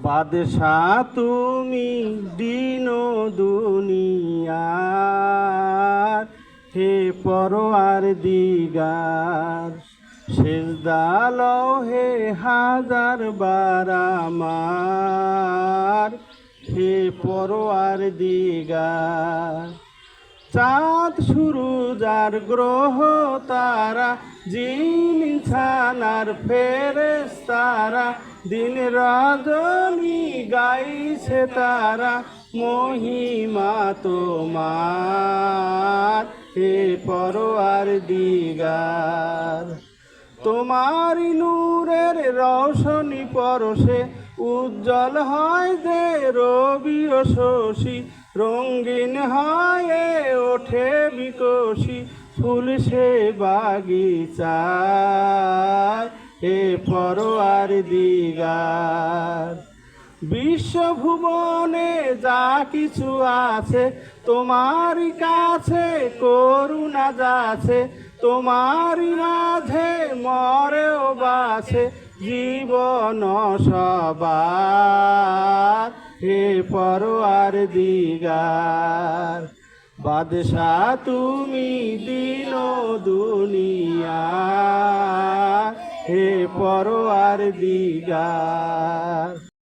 বাদশাহ তুমি দিন দুনিয়ার, হে পরওয়ার দিগার। সেজদা লও হে হাজার বার আমার, হে পরওয়ার দিগার। চাঁদ সূরজ আর গ্রহ তারা, জিন ইনসান আর ফেরেশতারা, দিন রজনী গাইছে তারা মহিমা তোমার, হে পরওয়ার দিগার। তোমারি নূরের রৌশনী পরশে উজ্জ্বল হয় যে রবি ও শশী, রঙিন হয়ে ওঠে বিকশী ফুল সে বাগিচায়, হে পরওয়ার দিগার। বিশ্বভুবনে যা কিছু আছে তোমারই কাছে করুণা যাচ্ছে, তোমারই মাঝে মরেও বাছে জীবন সবার, হে পরওয়ার দিগার। বাদশাহ তুমি দিন দুনিয়া, হে পরওয়ার দিগার।